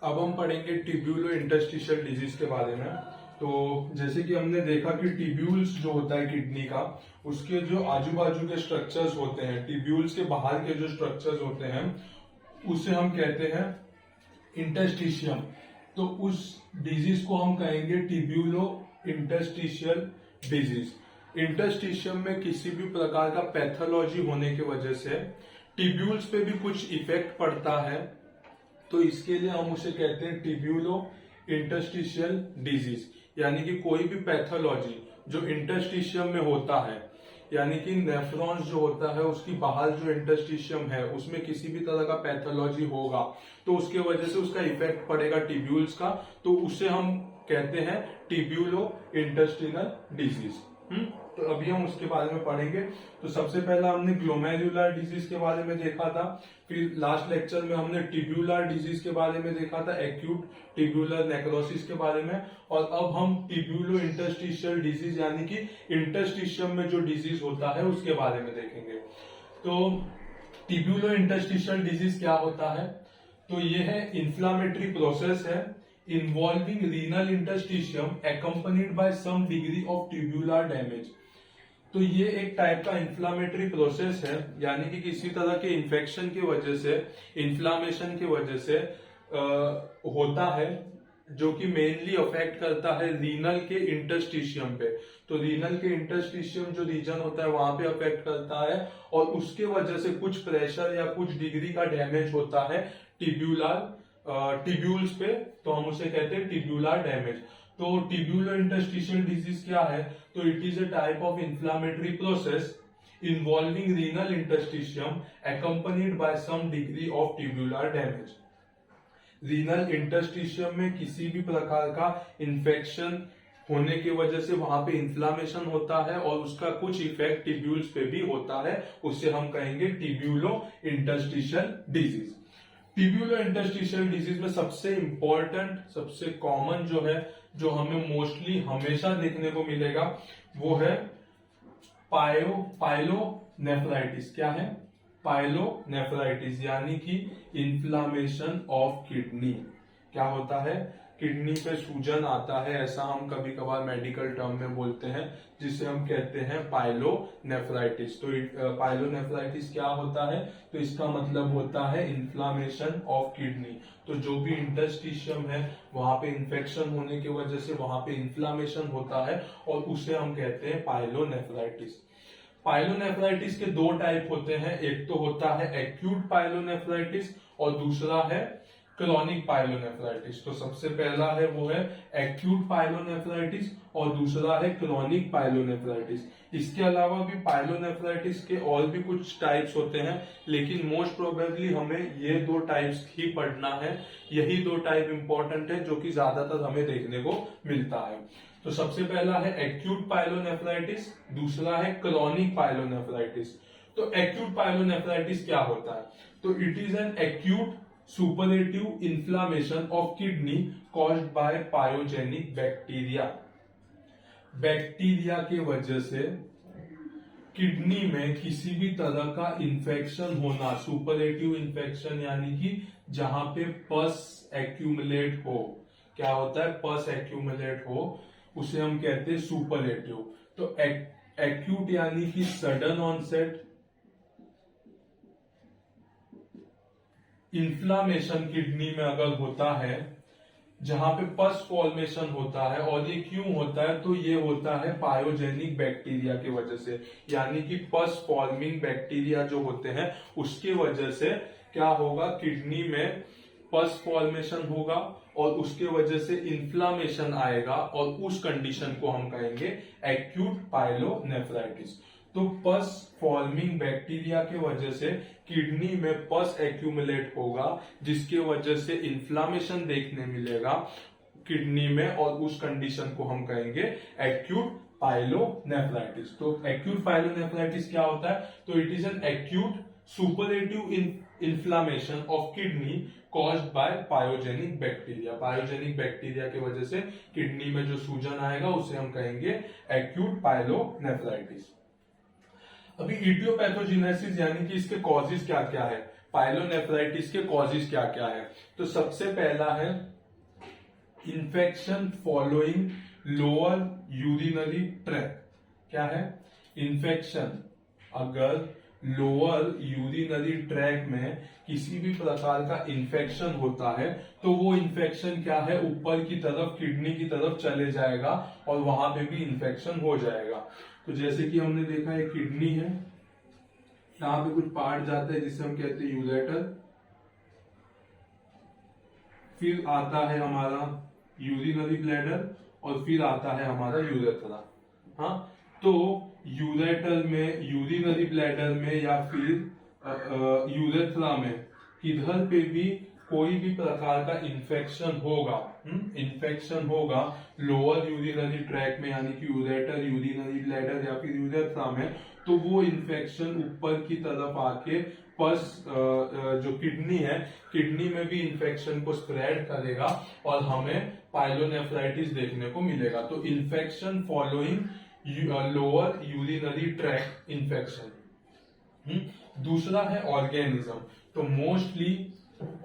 अब हम पढ़ेंगे ट्यूब्यूलो इंटरस्टिशियल डिजीज के बारे में। तो जैसे कि हमने देखा कि ट्यूब्यूल्स जो होता है किडनी का, उसके जो आजू बाजू के स्ट्रक्चर्स होते हैं, ट्यूब्यूल्स के बाहर के जो स्ट्रक्चर्स होते हैं, उसे हम कहते हैं इंटरस्टिशियम। तो उस डिजीज को हम कहेंगे ट्यूब्यूलो इंटरस्टिशियल डिजीज। इंटरस्टिशियम में किसी भी प्रकार का पैथोलॉजी होने की वजह से ट्यूब्यूल्स पे भी कुछ इफेक्ट पड़ता है, तो इसके लिए हम उसे कहते हैं ट्यूब्यूलो इंटरस्टिशियल डिजीज। यानी कि कोई भी पैथोलॉजी जो इंटरस्टिशियम में होता है, यानी कि नेफ्रॉन्स जो होता है उसकी बाहर जो इंटरस्टिशियम है उसमें किसी भी तरह का पैथोलॉजी होगा, तो उसके वजह से उसका इफेक्ट पड़ेगा ट्यूब्यूल्स का, तो उसे हम कहते हैं ट्यूब्यूलो इंटरस्टिशियल डिजीज। तो अभी हम उसके बारे में पढ़ेंगे। तो सबसे पहला हमने ग्लोमेरुलर डिजीज के बारे में देखा था, फिर लास्ट लेक्चर में हमने ट्यूब्यूलर डिजीज के बारे में देखा था, एक्यूट ट्यूब्यूलर नेक्रोसिस के बारे में, और अब हम ट्यूब्यूलो इंटरस्टिशियल डिजीज यानी कि इंटरस्टिशियम में जो डिजीज होता है उसके बारे में देखेंगे। तो ट्यूब्यूलो इंटरस्टिशियल डिजीज क्या होता है? तो ये है इन्फ्लामेटरी प्रोसेस है involving renal interstitium accompanied by some degree of tubular damage। तो ये एक टाइप का इन्फ्लामेटरी प्रोसेस है, यानी कि किसी तरह के इन्फेक्शन की वजह से, इन्फ्लामेशन की वजह से होता है, जो कि मेनली अफेक्ट करता है रीनल के इंटरस्टिशियम पे। तो रीनल के इंटरस्टिशियम जो रीजन होता है वहां पे अफेक्ट करता है, और उसके वजह से कुछ प्रेशर या कुछ डिग्री का डैमेज होता है ट्यूब्यूल्स पे, तो हम उसे कहते हैं ट्यूब्यूलर डैमेज। तो ट्यूब्यूलो इंटरस्टिशियल डिजीज क्या है? तो it is a type of inflammatory process involving renal interstitium accompanied by some degree of tubular damage। Renal interstitium में किसी भी प्रकार का इंफेक्शन होने की वजह से वहां पे इन्फ्लामेशन होता है और उसका कुछ इफेक्ट ट्यूब्यूल्स पे भी होता है, उसे हम कहेंगे tubulo interstitial disease. Tubulo interstitial disease में सबसे इंपॉर्टेंट, सबसे कॉमन जो है, जो हमें मोस्टली हमेशा देखने को मिलेगा, वो है पाइलोनेफ्राइटिस। क्या है? पाइलोनेफ्राइटिस, यानी कि इन्फ्लामेशन ऑफ किडनी। क्या होता है? किडनी पे सूजन आता है, ऐसा हम कभी कभार मेडिकल टर्म में बोलते हैं, जिसे हम कहते हैं पाइलोनेफ्राइटिस। तो पाइलोनेफ्राइटिस क्या होता है? तो इसका मतलब होता है इन्फ्लामेशन ऑफ किडनी। तो जो भी इंटरस्टिशियम है वहां पे इंफेक्शन होने की वजह से वहां पे इन्फ्लामेशन होता है, और उसे हम कहते हैं पाइलोनेफ्राइटिस। पाइलोनेफ्राइटिस के दो टाइप होते हैं, एक तो होता है एक्यूट पाइलोनेफ्राइटिस और दूसरा है क्रोनिक पाइलोनेफ्राइटिस। तो सबसे पहला है वो है एक्यूट पाइलोनेफ्राइटिस और दूसरा है क्रोनिक पाइलोनेफ्राइटिस। इसके अलावा भी पाइलोनेफ्राइटिस के और भी कुछ टाइप्स होते हैं, लेकिन मोस्ट प्रोबेबली हमें ये दो टाइप्स ही पढ़ना है। यही दो टाइप इंपॉर्टेंट है जो कि ज्यादातर हमें देखने को मिलता है। तो सबसे पहला है एक्यूट पाइलोनेफ्राइटिस, दूसरा है क्रोनिक पाइलोनेफ्राइटिस। तो एक्यूट पाइलोनेफ्राइटिस क्या होता है? तो it is an acute superlative inflammation of kidney caused by pyogenic bacteria. Bacteria की वजह से किडनी में किसी भी तरह का इंफेक्शन होना, सुपरेटिव इन्फेक्शन यानी कि जहां पे पस एक्यूमुलेट हो। क्या होता है? पस एक्यूमुलेट हो, उसे हम कहते हैं सुपरलेटिव। तो एक्यूट यानी कि सडन ऑनसेट इन्फ्लामेशन किडनी में अगर होता है जहां पे पस फॉर्मेशन होता है, और ये क्यों होता है? तो ये होता है पायोजेनिक बैक्टीरिया की वजह से, यानी कि पस फॉर्मिंग बैक्टीरिया जो होते हैं उसकी वजह से क्या होगा? किडनी में पस फॉर्मेशन होगा और उसके वजह से इन्फ्लामेशन आएगा, और उस कंडीशन को हम कहेंगे एक्यूट पाइलोनेफ्राइटिस। तो पस फॉर्मिंग बैक्टीरिया के वजह से किडनी में पस एक्यूमुलेट होगा, जिसके वजह से इन्फ्लामेशन देखने मिलेगा किडनी में, और उस कंडीशन को हम कहेंगे एक्यूट पाइलोनेफ्राइटिस। तो एक्यूट पाइलोनेफ्राइटिस क्या होता है? तो it is an acute superlative inflammation of kidney caused by pyogenic bacteria. Pyogenic bacteria की वजह से किडनी में जो सूजन आएगा उसे हम कहेंगे एक्यूट पाइलोनेफ्राइटिस। अभी इडियोपैथोजेनेसिस यानी कि इसके कॉजेज क्या क्या है? पाइलोनेफ्राइटिस के कॉजेज क्या क्या है। तो सबसे पहला है infection following lower urinary tract. क्या है? इन्फेक्शन अगर लोअर यूरिनरी ट्रैक में किसी भी प्रकार का इन्फेक्शन होता है तो वो इन्फेक्शन क्या है, ऊपर की तरफ किडनी की तरफ चले जाएगा और वहां पे भी इन्फेक्शन हो जाएगा। तो जैसे कि हमने देखा है किडनी है, यहाँ पे कुछ पार्ट जाता है जिसे हम कहते हैं यूरेटर, फिर आता है हमारा यूरिनरी ब्लैडर और फिर आता है हमारा यूरेथ्रा। हाँ, तो यूरेटर में, यूरिनरी ब्लैडर में या फिर यूरेथ्रा में किधर पे भी कोई भी प्रकार का इन्फेक्शन होगा, इन्फेक्शन होगा लोअर यूरिनरी ट्रैक में यानी कि यूरेटर, यूरिनरी ब्लैडर या फिर यूरेथ्रा में, तो वो इन्फेक्शन ऊपर की तरफ आके पस जो किडनी है, किडनी में भी इन्फेक्शन को स्प्रेड करेगा और हमें पाइलोनेफ्राइटिस देखने को मिलेगा। तो infection following lower urinary track infection. दूसरा है ऑर्गेनिज्म। तो मोस्टली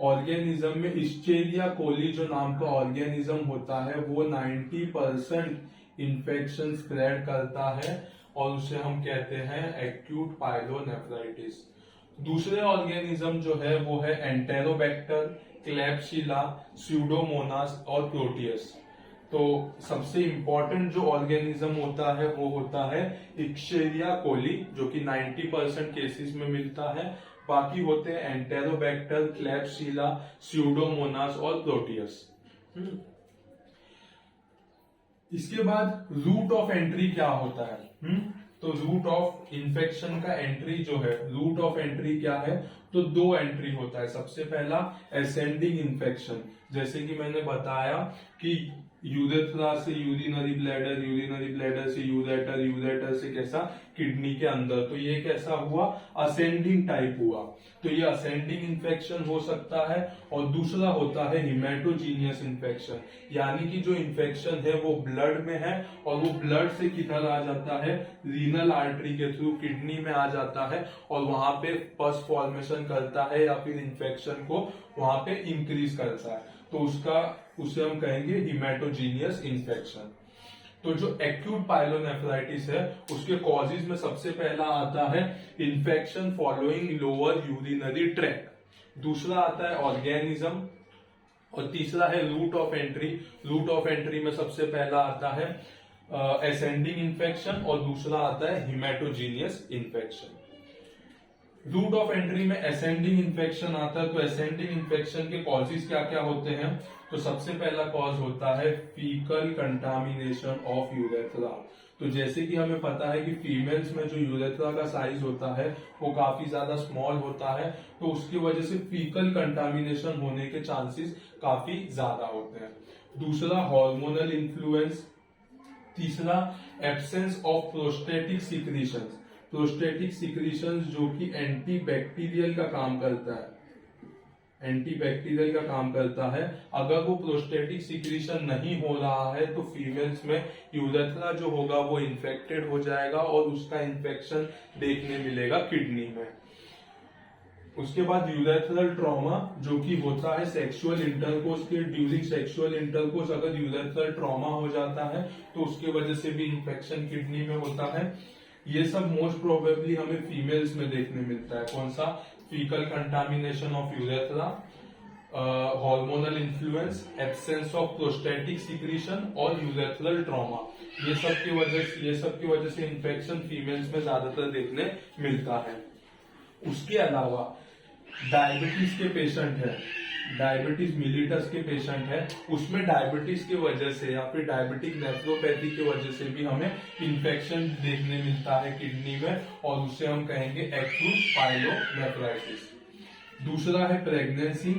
ऑर्गेनिज्म में इस्चेरिया कोली जो नाम का ऑर्गेनिज्म होता है वो 90% इन्फेक्शन स्प्रेड करता है और उसे हम कहते हैं एक्यूट पाइलोनेफ्राइटिस। दूसरे ऑर्गेनिज्म जो है वो है एंटेरोबैक्टर, क्लैप्सिला, स्यूडोमोनास और प्रोटियस। तो सबसे इंपॉर्टेंट जो ऑर्गेनिज्म होता है वो होता है इस्चेरिया कोली जो कि 90% केसेस में मिलता है। बाकी होते हैं एंटेरोबैक्टर, क्लैप्सिला, स्यूडोमोनास और प्रोटियस। इसके बाद रूट ऑफ एंट्री क्या होता है? तो रूट ऑफ इन्फेक्शन का एंट्री जो है, रूट ऑफ एंट्री क्या है? तो दो एंट्री होता है। सबसे पहला असेंडिंग इन्फेक्शन, जैसे कि मैंने बताया कि यूरेथ्रा से यूरिनरी ब्लैडर, यूरिनरी ब्लैडर से यूरेटर, यूरेटर से कैसा किडनी के अंदर, तो ये कैसा हुआ? असेंडिंग टाइप हुआ। तो ये असेंडिंग इन्फेक्शन हो सकता है। और दूसरा होता है हिमेटोजीनियस इन्फेक्शन, यानी कि जो इन्फेक्शन है वो ब्लड में है और वो ब्लड से किधर आ जाता है? रीनल आर्टरी के थ्रू किडनी में आ जाता है और वहां पे पस फॉर्मेशन करता है या फिर इन्फेक्शन को वहां पे इंक्रीज करता है। तो उसे हम कहेंगे हिमेटोजीनियस इन्फेक्शन। तो जो एक्यूट पाइलोनेफ्राइटिस है उसके कॉजेज में सबसे पहला आता है infection following lower urinary tract, दूसरा आता है ऑर्गेनिज्म और तीसरा है route of entry. Route of entry में सबसे पहला आता है असेंडिंग इन्फेक्शन और दूसरा आता है हिमेटोजीनियस इन्फेक्शन। रूट ऑफ एंट्री में असेंडिंग इन्फेक्शन आता है। तो असेंडिंग इन्फेक्शन के कॉजेज क्या क्या होते हैं? तो सबसे पहला कॉज होता है फीकल कंटामिनेशन ऑफ यूरेथ्रा। तो जैसे कि हमें पता है कि फीमेल्स में जो यूरेथ्रा का साइज होता है वो काफी ज्यादा स्मॉल होता है, तो उसकी वजह से फीकल कंटामिनेशन होने के चांसेस काफी ज्यादा होते हैं। दूसरा हार्मोनल इन्फ्लुएंस। तीसरा absence of prostatic secretions. Prostatic secretions जो कि एंटीबैक्टीरियल का काम करता है, एंटीबैक्टीरियल का काम करता है। अगर वो प्रोस्टेटिक सिक्रीशन नहीं हो रहा है तो फीमेल्स में यूरेथ्रा जो होगा वो इन्फेक्टेड हो जाएगा और उसका इन्फेक्शन देखने मिलेगा किडनी में। उसके बाद यूरेथ्रल ट्रॉमा जो कि होता है सेक्सुअल इंटरकोर्स के ड्यूरिंग सेक्सुअल इंटरकोर्स, अगर यूरेथ्रल ट्रॉमा हो जाता है तो उसके वजह से भी इन्फेक्शन किडनी में होता है। ये सब मोस्ट प्रोबेबली हमें फीमेल्स में देखने मिलता है। कौन सा? Faecal contamination of urethra, hormonal influence, absence of prostatic secretion और यूरेथ्रल ट्रॉमा। ये सब की वजह से इन्फेक्शन फीमेल्स में ज्यादातर देखने मिलता है। उसके अलावा डायबिटीज के पेशेंट है, डायबिटीज मिलिटस के पेशेंट है, उसमें डायबिटीज की वजह से या फिर डायबिटिक नेफ्रोपैथी की वजह से भी हमें इन्फेक्शन देखने मिलता है किडनी में और उसे हम कहेंगे एक्यूट पाइलोनेफ्राइटिस। दूसरा है प्रेगनेंसी,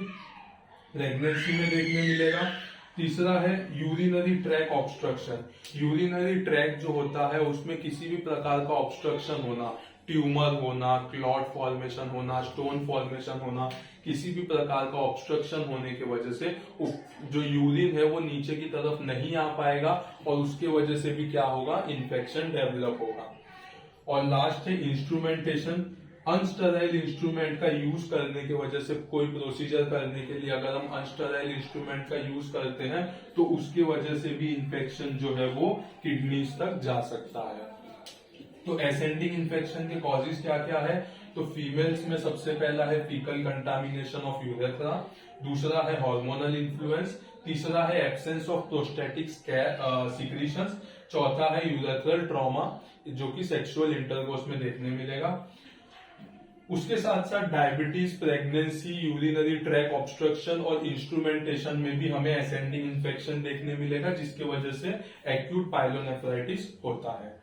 प्रेगनेंसी में देखने मिलेगा। तीसरा है urinary track obstruction. Urinary track जो होता है उसमें किसी भी प्रकार का ऑब्स्ट्रक्शन होना, ट्यूमर होना, क्लॉट फॉर्मेशन होना, स्टोन फॉर्मेशन होना, किसी भी प्रकार का ऑब्स्ट्रक्शन होने की वजह से जो यूरिन है वो नीचे की तरफ नहीं आ पाएगा और उसके वजह से भी क्या होगा? इन्फेक्शन डेवलप होगा। और लास्ट है इंस्ट्रूमेंटेशन। अनस्टराइल इंस्ट्रूमेंट का यूज करने की वजह से, कोई प्रोसीजर करने के लिए अगर हम अनस्टराइल इंस्ट्रूमेंट का यूज करते हैं तो उसकी वजह से भी इन्फेक्शन जो है वो किडनीज तक जा सकता है। तो एसेंडिंग इन्फेक्शन के कॉजेज क्या क्या है? तो फीमेल्स में सबसे पहला है फीकल कंटामिनेशन ऑफ यूरेथ्रा, दूसरा है हार्मोनल इन्फ्लुएंस, तीसरा है एब्सेंस ऑफ प्रोस्टेटिक सिक्रीशंस, चौथा है यूरेथ्रल ट्रॉमा जो कि सेक्सुअल इंटरकोर्स में देखने मिलेगा। उसके साथ साथ diabetes, pregnancy, urinary track obstruction और इंस्ट्रूमेंटेशन में भी हमें एसेंडिंग इन्फेक्शन देखने मिलेगा, जिसकी वजह से एक्यूट पाइलोनेफ्राइटिस होता है।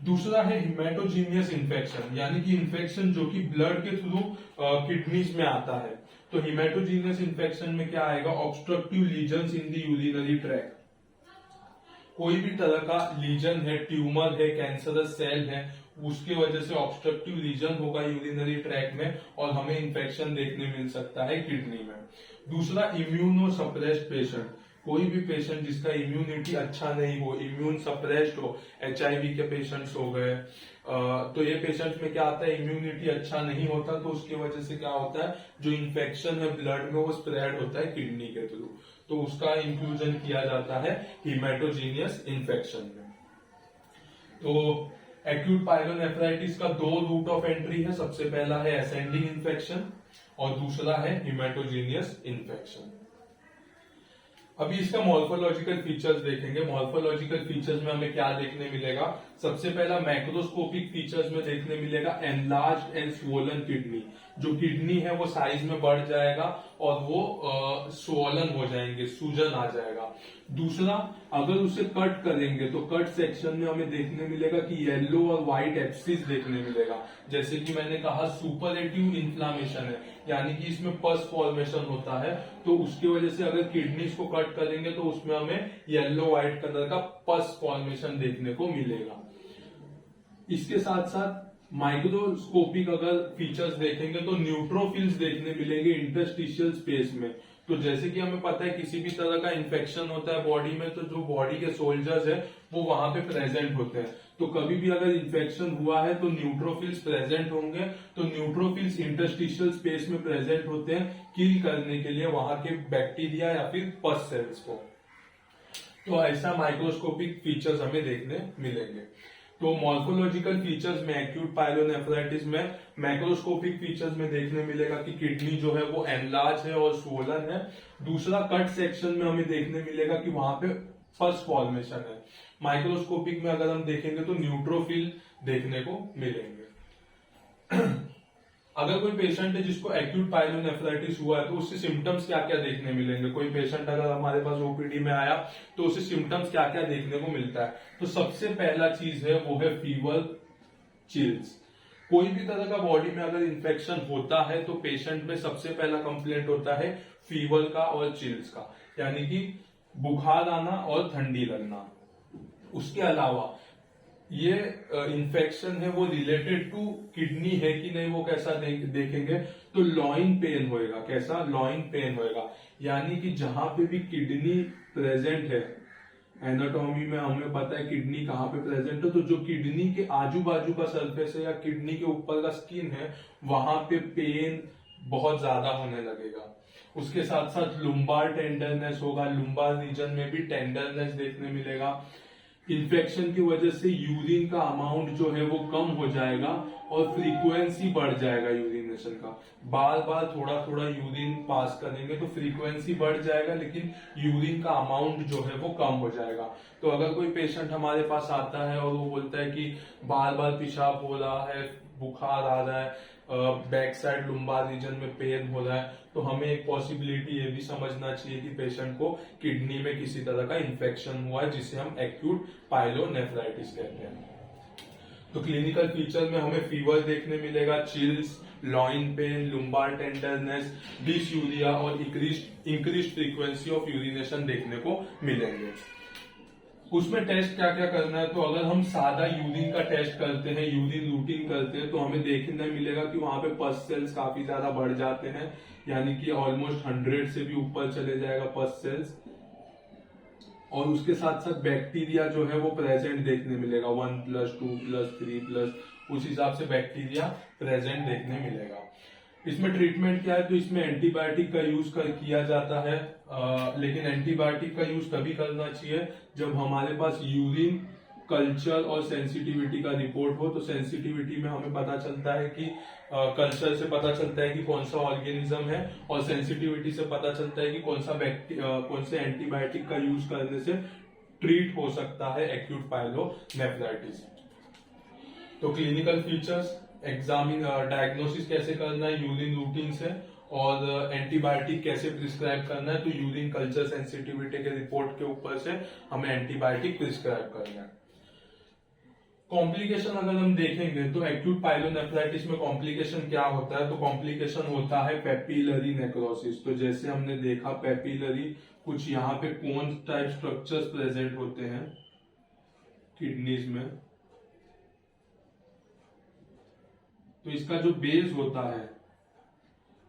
दूसरा है हिमेटोजीनियस इन्फेक्शन, यानी कि इन्फेक्शन जो कि ब्लड के थ्रू किडनीज में आता है। तो हिमेटोजीनियस इन्फेक्शन में क्या आएगा? Obstructive lesions in the urinary track, कोई भी तरह का लीजन है, ट्यूमर है, कैंसरस सेल है, उसकी वजह से ऑब्स्ट्रक्टिव लीजन होगा यूरिनरी ट्रैक में और हमें इन्फेक्शन देखने मिल सकता है किडनी में। दूसरा इम्यूनो सप्रेस्ड पेशेंट, कोई भी पेशेंट जिसका इम्यूनिटी अच्छा नहीं हो, इम्यून सप्रेस्ड हो, HIV के पेशेंट्स हो गए, तो ये पेशेंट्स में क्या आता है, इम्यूनिटी अच्छा नहीं होता, तो उसकी वजह से क्या होता है, जो इन्फेक्शन है ब्लड में वो स्प्रेड होता है किडनी के थ्रू, तो उसका इंक्लूजन किया जाता है हिमेटोजीनियस इन्फेक्शन में। तो एक्यूट पाइलोनेफ्राइटिस का 2 रूट ऑफ एंट्री है, सबसे पहला है एसेंडिंग इन्फेक्शन और दूसरा है हिमेटोजीनियस इन्फेक्शन। अभी इसका मॉर्फोलॉजिकल फीचर्स देखेंगे। मॉर्फोलॉजिकल फीचर्स में हमें क्या देखने मिलेगा? सबसे पहला मैक्रोस्कोपिक फीचर्स में देखने मिलेगा एनलार्ज्ड एंड स्वोलन किडनी, जो किडनी है वो साइज में बढ़ जाएगा और वो स्वोलन हो जाएंगे, सूजन आ जाएगा। दूसरा, अगर उसे कट करेंगे तो कट सेक्शन में हमें देखने मिलेगा कि येलो और व्हाइट एब्सिस देखने मिलेगा, जैसे कि मैंने कहा सुपरेटिव इन्फ्लामेशन है, यानी कि इसमें पस फॉर्मेशन होता है, तो उसकी वजह से अगर किडनीज को कट करेंगे तो उसमें हमें येलो व्हाइट कलर का पस फॉर्मेशन देखने को मिलेगा। इसके साथ साथ माइक्रोस्कोपिक अगर फीचर्स देखेंगे तो न्यूट्रोफिल्स देखने मिलेंगे इंटरस्टिशियल स्पेस में। तो जैसे कि हमें पता है किसी भी तरह का इन्फेक्शन होता है बॉडी में, तो जो बॉडी के सोल्जर्स है वो वहां पे प्रेजेंट होते हैं, तो कभी भी अगर इन्फेक्शन हुआ है तो न्यूट्रोफिल्स प्रेजेंट होंगे। तो न्यूट्रोफिल्स इंटरस्टिशियल स्पेस में प्रेजेंट होते हैं किल करने के लिए वहां के बैक्टीरिया या फिर पस सेल्स को। तो ऐसा माइक्रोस्कोपिक फीचर्स हमें देखने मिलेंगे। तो मॉर्फोलॉजिकल फीचर्स में एक्यूट पाइलोनेफ्राइटिस में मैक्रोस्कोपिक फीचर्स में देखने मिलेगा कि किडनी जो है वो एनलार्ज है और स्वोलन है। दूसरा, कट सेक्शन में हमें देखने मिलेगा कि वहां पे पस फॉर्मेशन है। माइक्रोस्कोपिक में अगर हम देखेंगे तो न्यूट्रोफिल देखने को मिलेंगे। अगर कोई पेशेंट है जिसको एक्यूट पाइलोनेफ्राइटिस हुआ है तो उससे सिम्टम्स क्या क्या देखने मिलेंगे? कोई पेशेंट अगर हमारे पास ओपीडी में आया तो उससे सिम्टम्स क्या क्या देखने को मिलता है? तो सबसे पहला चीज है वो है फीवर, चिल्स। कोई भी तरह का बॉडी में अगर इन्फेक्शन होता है तो पेशेंट में सबसे पहला कंप्लेंट होता है फीवर का और चिल्स का, यानी कि बुखार आना और ठंडी लगना। उसके अलावा ये इन्फेक्शन है वो रिलेटेड टू किडनी है कि नहीं वो कैसा देखेंगे, तो लॉइन पेन होएगा। कैसा? लॉइन पेन होएगा, यानी कि जहां पे भी किडनी प्रेजेंट है, एनाटॉमी में हमें पता है किडनी कहाँ पे प्रेजेंट है, तो जो किडनी के आजू बाजू का सरफेस है या किडनी के ऊपर का स्किन है वहां पे पेन बहुत ज्यादा होने लगेगा। उसके साथ साथ लुम्बार टेंडरनेस होगा, लुम्बार रीजन में भी टेंडरनेस देखने मिलेगा। इन्फेक्शन की वजह से यूरिन का अमाउंट जो है वो कम हो जाएगा और फ्रीक्वेंसी बढ़ जाएगा यूरिनेशन का। बार बार थोड़ा थोड़ा यूरिन पास करेंगे तो फ्रीक्वेंसी बढ़ जाएगा, लेकिन यूरिन का अमाउंट जो है वो कम हो जाएगा। तो अगर कोई पेशेंट हमारे पास आता है और वो बोलता है कि बार बार पेशाब हो रहा है, बुखार आ रहा है, बैक साइड लुम्बार रीजन में पेन हो रहा है, तो हमें एक पॉसिबिलिटी ये भी समझना चाहिए कि पेशेंट को किडनी में किसी तरह का इन्फेक्शन हुआ है, जिसे हम एक्यूट पाइलोनेफ्राइटिस कहते हैं। तो क्लिनिकल फीचर में हमें फीवर देखने मिलेगा, chills, loin pain, lumbar tenderness, dysuria और इंक्रीज फ्रीक्वेंसी ऑफ यूरिनेशन देखने को मिलेंगे। उसमें टेस्ट क्या क्या करना है? तो अगर हम सादा यूरिन का टेस्ट करते हैं, यूरिन रूटीन करते हैं, तो हमें देखने मिलेगा कि वहां पे पस सेल्स काफी ज्यादा बढ़ जाते हैं, यानी कि ऑलमोस्ट 100 से भी ऊपर चले जाएगा पस सेल्स। और उसके साथ साथ बैक्टीरिया जो है वो प्रेजेंट देखने मिलेगा, 1+2+3+, उस हिसाब से बैक्टीरिया प्रेजेंट देखने मिलेगा। इसमें ट्रीटमेंट क्या है, तो इसमें एंटीबायोटिक का यूज किया जाता है, लेकिन एंटीबायोटिक का यूज तभी करना चाहिए जब हमारे पास यूरिन कल्चर और सेंसिटिविटी का रिपोर्ट हो। तो सेंसिटिविटी में हमें पता चलता है कि कल्चर से पता चलता है कि कौन सा ऑर्गेनिज्म है, और सेंसिटिविटी से पता चलता है कि कौन से एंटीबायोटिक का यूज करने से ट्रीट हो सकता है एक्यूट पाइलोनेफ्राइटिस। तो क्लिनिकल फीचर्स, एग्जामिन डायग्नोसिस कैसे करना है यूरिन रूटीन से, और एंटीबायोटिक कैसे प्रिस्क्राइब करना है, तो यूरिन कल्चर सेंसिटिविटी के रिपोर्ट के ऊपर से हमें एंटीबायोटिक प्रिस्क्राइब करना है। कॉम्प्लिकेशन अगर हम देखेंगे तो एक्यूट पाइलोनेफ्राइटिस में कॉम्प्लिकेशन क्या होता है, तो कॉम्प्लिकेशन होता है पेपिलरी नेक्रोसिस। तो जैसे हमने देखा पेपिलरी, कुछ यहाँ पे कोन टाइप स्ट्रक्चर्स प्रेजेंट होते हैं किडनीज में, तो इसका जो बेस होता है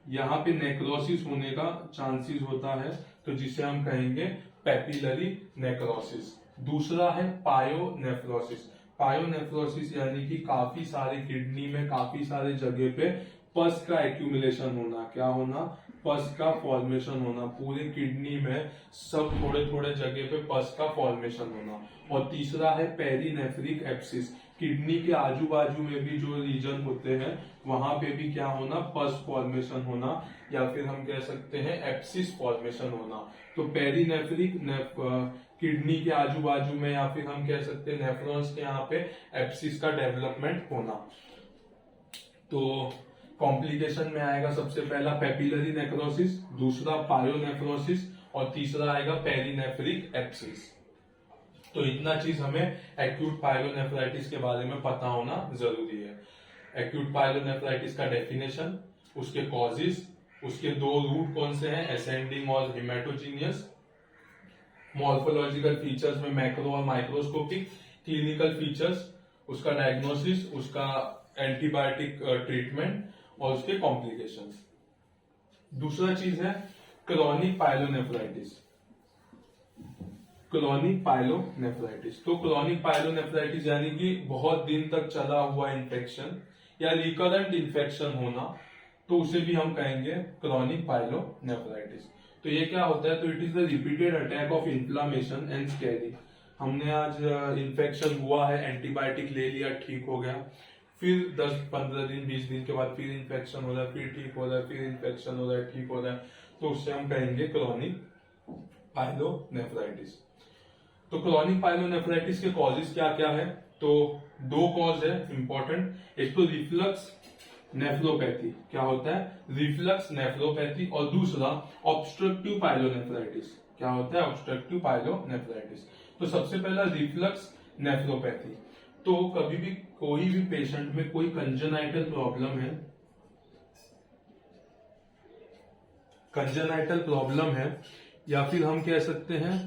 यहाँ पे नेक्रोसिस होने का चांसेस होता है, तो जिसे हम कहेंगे पेपिलरी नेक्रोसिस। दूसरा है पायोनेफ्रोसिस। पायोनेफ्रोसिस यानी कि काफी सारे किडनी में काफी सारे जगह पे पस का एक्यूमुलेशन होना, क्या होना, पस का फॉर्मेशन होना, पूरे किडनी में सब थोड़े थोड़े जगह पे पस का फॉर्मेशन होना। और तीसरा है पेरीनेफ्रिक एप्सिस, किडनी के आजू बाजू में भी जो रीजन होते हैं वहां पे भी क्या होना, पस फॉर्मेशन होना, या फिर हम कह सकते हैं एप्सिस फॉर्मेशन होना। तो पेरीनेफ्रिक किडनी के आजू बाजू में, या फिर हम कह सकते हैं नेफ्रॉन्स के यहाँ पे एप्सिस का डेवलपमेंट होना। तो कॉम्प्लिकेशन में आएगा सबसे पहला पेपिलरी नेक्रोसिस, दूसरा पायोनेफ्रोसिस, और तीसरा आएगा पेरीनेफ्रिक एप्सिस। तो इतना चीज हमें एक्यूट पाइलोनेफ्राइटिस के बारे में पता होना जरूरी है। एक्यूट पाइलोनेफ्राइटिस का डेफिनेशन, उसके कॉजेज, उसके दो रूट कौन से हैं, असेंडिंग और हेमेटोजीनियस, मॉर्फोलॉजिकल फीचर्स में मैक्रो और माइक्रोस्कोपिक, क्लिनिकल फीचर्स, उसका डायग्नोसिस, उसका एंटीबायोटिक ट्रीटमेंट और उसके कॉम्प्लिकेशंस। दूसरा चीज है क्रोनिक पाइलोनेफ्राइटिस। क्रोनिक पाइलोनेफ्राइटिस, तो क्रोनिक पाइलोनेफ्राइटिस यानी कि बहुत दिन तक चला हुआ इन्फेक्शन या रिकरेंट इन्फेक्शन होना, तो उसे भी हम कहेंगे क्रोनिक पाइलोनेफ्राइटिस। तो ये क्या होता है, तो it is the repeated attack of inflammation and scaring. हमने आज इन्फेक्शन हुआ है, एंटीबायोटिक ले लिया, ठीक हो गया, फिर 10-15 दिन 20 दिन के बाद फिर इन्फेक्शन हो रहा है, फिर ठीक हो रहा है, फिर इन्फेक्शन हो रहा है, ठीक हो रहा है, तो उससे हम कहेंगे क्रोनिक पाइलोनेफ्राइटिस। तो क्रोनिक पाइलोनेफ्राइटिस के कॉजेज क्या क्या है, तो दो कॉज है इंपॉर्टेंट, एक तो रिफ्लक्स नेफ्रोपैथी, क्या होता है रिफ्लक्स नेफ्रोपैथी, और दूसरा ऑब्स्ट्रक्टिव पाइलोनेफ्राइटिस, क्या होता है ऑब्स्ट्रक्टिव पाइलोनेफ्राइटिस। तो सबसे पहला रिफ्लक्स नेफ्रोपैथी, तो कभी भी कोई भी पेशेंट में कोई कंजेनाइटल प्रॉब्लम है, कंजेनाइटल प्रॉब्लम है, या फिर हम कह सकते हैं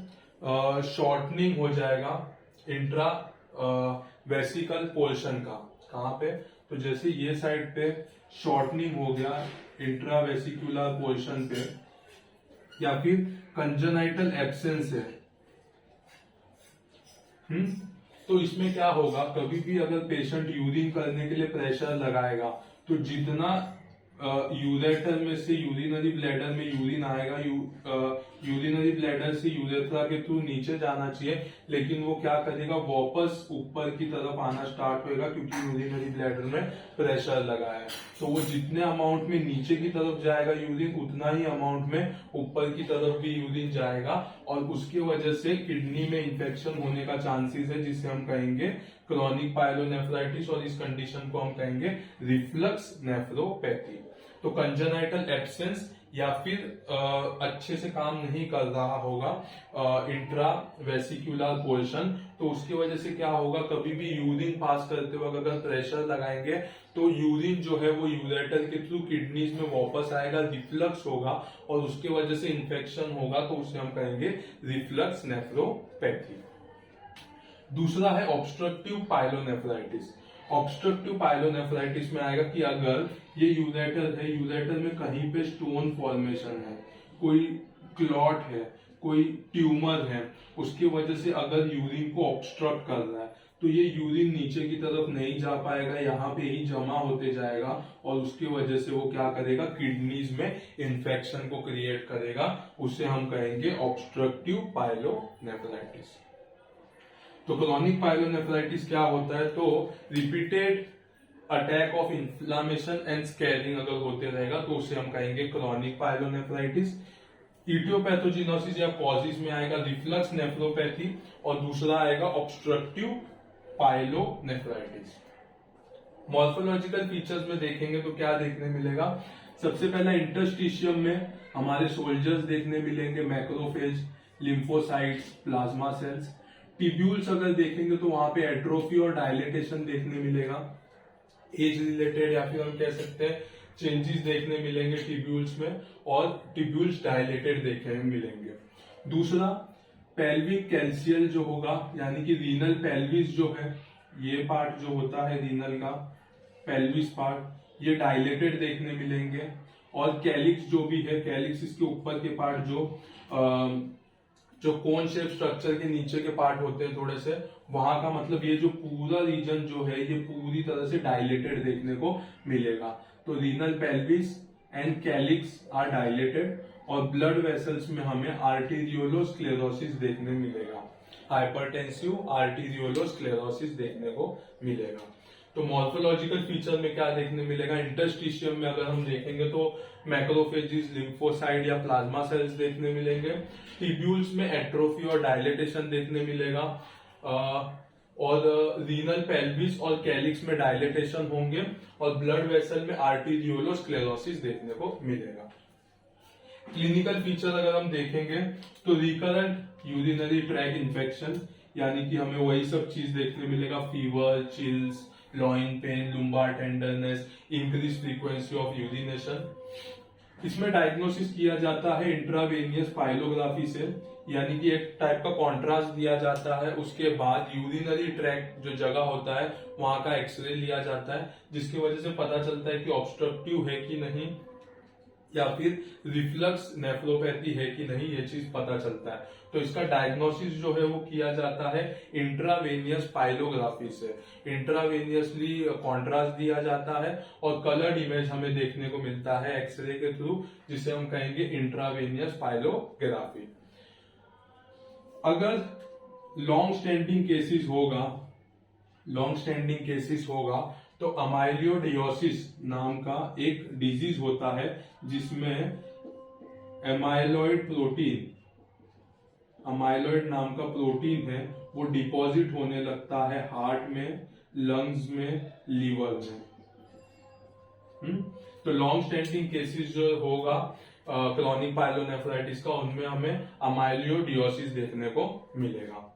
शॉर्टनिंग हो जाएगा इंट्रा वेसिकल पोर्शन का, कहां पे, तो जैसे ये साइड पे शॉर्टनिंग हो गया इंट्रा वेसिकुलर पोर्शन पे, या फिर कंजेनाइटल एब्सेंस है, तो इसमें क्या होगा, कभी भी अगर पेशेंट यूरिन करने के लिए प्रेशर लगाएगा तो जितना यूरेटर में से यूरिनरी ब्लैडर में यूरिन आएगा, यूरिनरी ब्लैडर से यूरेथ्रा के थ्रू नीचे जाना चाहिए, लेकिन वो क्या करेगा, वापस ऊपर की तरफ आना स्टार्ट होगा, क्योंकि यूरिनरी ब्लैडर में प्रेशर लगा है। तो वो जितने अमाउंट में नीचे की तरफ जाएगा यूरिन, उतना ही अमाउंट में ऊपर की तरफ भी यूरिन जाएगा, और उसकी वजह से किडनी में इंफेक्शन होने का चांसेस है, जिसे हम कहेंगे क्रोनिक पाइलोनेफ्राइटिस, और इस कंडीशन को हम कहेंगे रिफ्लक्स नेफ्रोपैथी। तो कंजेनाइटल एब्सेंस, या फिर अच्छे से काम नहीं कर रहा होगा इंट्रा वेसिकुलर पोर्शन, तो उसकी वजह से क्या होगा, कभी भी यूरिन पास करते वक्त अगर प्रेशर लगाएंगे तो यूरिन जो है वो यूरेटर के थ्रू किडनीज में वापस आएगा, रिफ्लक्स होगा, और उसके वजह से इंफेक्शन होगा, तो उसे हम कहेंगे रिफ्लक्स नेफ्रोपैथी। दूसरा है ऑब्स्ट्रक्टिव पाइलोनेफ्राइटिस। ऑब्स्ट्रक्टिव पाइलोनेफ्राइटिस में आएगा कि अगर ये यूरेटर है, यूरेटर में कहीं पे स्टोन फॉर्मेशन है, कोई क्लॉट है, कोई ट्यूमर है, उसकी वजह से अगर यूरिन को ऑब्स्ट्रक्ट कर रहा है तो ये यूरिन नीचे की तरफ नहीं जा पाएगा, यहाँ पे ही जमा होते जाएगा और उसकी वजह से वो क्या करेगा, किडनीज में इंफेक्शन को क्रिएट करेगा। उसे हम कहेंगे ऑब्स्ट्रक्टिव पाइलोनेफ्राइटिस। तो क्रोनिक पाइलोनेफ्राइटिस क्या होता है, तो repeated attack of inflammation and scaring अगर होते रहेगा तो उसे हम कहेंगे क्रोनिक पाइलोनेफ्राइटिस। इटियोपैथोजिनोसिस या कॉजेज में आएगा रिफ्लक्स नेफ्रोपैथी और दूसरा आएगा ऑब्स्ट्रक्टिव पाइलोनेफ्राइटिस। मॉर्फोलॉजिकल फीचर्स में देखेंगे तो क्या देखने मिलेगा, सबसे पहला इंटरस्टिशियम में हमारे सोल्जर्स देखने मिलेंगे, macrophage, lymphocytes, plasma cells. Tubules अगर देखेंगे तो वहां पे एट्रोफी और डायलेटेशन देखने मिलेगा। एज रिलेटेड या फिर हम कह सकते हैं चेंजेस देखने मिलेंगे टिब्यूल्स में, और टिब्यूल्स डायलेटेड देखने मिलेंगे। दूसरा पेल्विक कैल्शियल जो होगा, यानी कि रीनल पेल्विस जो है, ये पार्ट जो होता है रीनल का पेल्विस पार्ट, ये डायलेटेड देखने मिलेंगे। और कैलिक्स जो भी है, कैलिक्स इसके ऊपर के पार्ट जो कोन शेप स्ट्रक्चर के नीचे के पार्ट होते हैं थोड़े से, वहां का मतलब ये जो पूरा रीजन जो है ये पूरी तरह से डायलेटेड देखने को मिलेगा। तो renal pelvis and calyx are dilated. और ब्लड वेसल्स में हमें आर्टेरियोलोस्क्लेरोसिस देखने मिलेगा, हाइपरटेंसिव आर्टेरियोलोस्क्लेरोसिस देखने को मिलेगा। तो मॉर्फोलॉजिकल फीचर में क्या देखने मिलेगा, इंटरस्टिशियम में अगर हम देखेंगे तो मैक्रोफेजिस, लिम्फोसाइट या प्लाज्मा सेल्स देखने मिलेंगे। टिब्यूल्स में एट्रोफी और डायलेटेशन देखने मिलेगा, और रीनल पेल्विस और कैलिक्स में डायलेटेशन होंगे, और ब्लड वेसल में आर्टेरियोलोस्क्लेरोसिस देखने को मिलेगा। क्लिनिकल फीचर अगर हम देखेंगे तो रिकरेंट यूरिनरी ट्रैक इन्फेक्शन, यानी कि हमें वही सब चीज देखने मिलेगा, fever, chills, loin pain, lumbar tenderness, increase frequency of urination. इसमें डायग्नोसिस किया जाता है इंट्रावेनियस पाइलोग्राफी से, यानी कि एक टाइप का कॉन्ट्रास्ट दिया जाता है, उसके बाद यूरिनरी ट्रैक जो जगह होता है वहां का एक्सरे लिया जाता है, जिसकी वजह से पता चलता है कि ऑब्स्ट्रक्टिव है कि नहीं या फिर रिफ्लक्स नेफ्रोपैथी है कि नहीं, ये चीज पता चलता है। तो इसका डायग्नोसिस जो है वो किया जाता है इंट्रावेनियस पाइलोग्राफी से। इंट्रावेनियसली कॉन्ट्रास्ट दिया जाता है और कलर्ड इमेज हमें देखने को मिलता है एक्सरे के थ्रू, जिसे हम कहेंगे इंट्रावेनियस पाइलोग्राफी। अगर लॉन्ग स्टैंडिंग केसेस होगा तो अमाइलोइडोसिस नाम का एक डिजीज होता है, जिसमें अमाइलॉइड नाम का प्रोटीन है वो डिपॉजिट होने लगता है हार्ट में, लंग्स में, लीवर में। तो लॉन्ग स्टैंडिंग केसेस जो होगा क्रोनिक पाइलोनेफ्राइटिस का, उनमें हमें अमाइलोइडोसिस देखने को मिलेगा।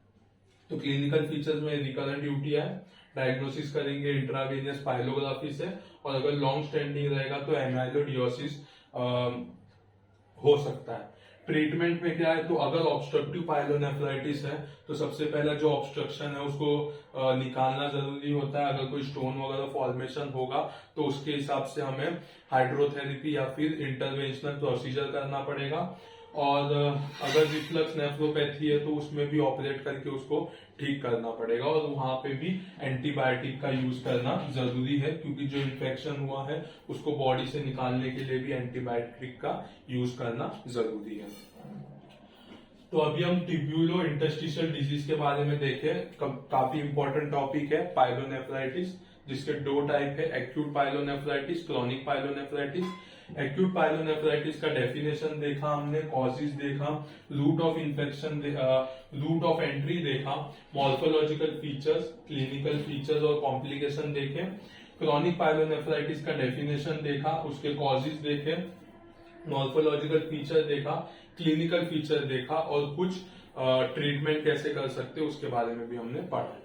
तो क्लिनिकल फीचर्स में रिकरेंट यूटीआई, डायग्नोसिस करेंगे इंट्रावेनियस पाइलोग्राफी से, और अगर लॉन्ग स्टैंडिंग रहेगा तो एमाइलोइडोसिस हो सकता है। ट्रीटमेंट में क्या है, तो अगर ऑब्स्ट्रक्टिव पाइलोनेफ्राइटिस है तो सबसे पहला जो ऑब्स्ट्रक्शन है उसको निकालना जरूरी होता है। अगर कोई स्टोन वगैरह फॉर्मेशन होगा तो उसके हिसाब से हमें हाइड्रोथेरेपी या फिर इंटरवेंशनल प्रोसीजर करना पड़ेगा। और अगर रिफ्लक्स नेफ्रोपैथी है तो उसमें भी ऑपरेट करके उसको ठीक करना पड़ेगा, और वहां पे भी एंटीबायोटिक का यूज करना जरूरी है, क्योंकि जो इन्फेक्शन हुआ है उसको बॉडी से निकालने के लिए भी एंटीबायोटिक का यूज करना जरूरी है। तो अभी हम टिब्यूलो इंटरस्टिशियल डिजीज के बारे में देखें। काफी इंपॉर्टेंट टॉपिक है पाइलोनेफ्राइटिस, जिसके दो टाइप है, acute pyelonephritis, chronic pyelonephritis. Acute pyelonephritis का डेफिनेशन देखा हमने, कॉजेज देखा, route of infection, route of entry देखा, मॉर्फोलॉजिकल फीचर्स, क्लिनिकल फीचर्स और कॉम्प्लिकेशन देखे। क्रोनिक पाइलोनेफ्राइटिस का डेफिनेशन देखा, उसके कॉजेज देखे, मॉर्फोलॉजिकल फीचर देखा, क्लिनिकल फीचर देखा, और कुछ ट्रीटमेंट कैसे कर सकते उसके बारे में भी हमने पढ़ा।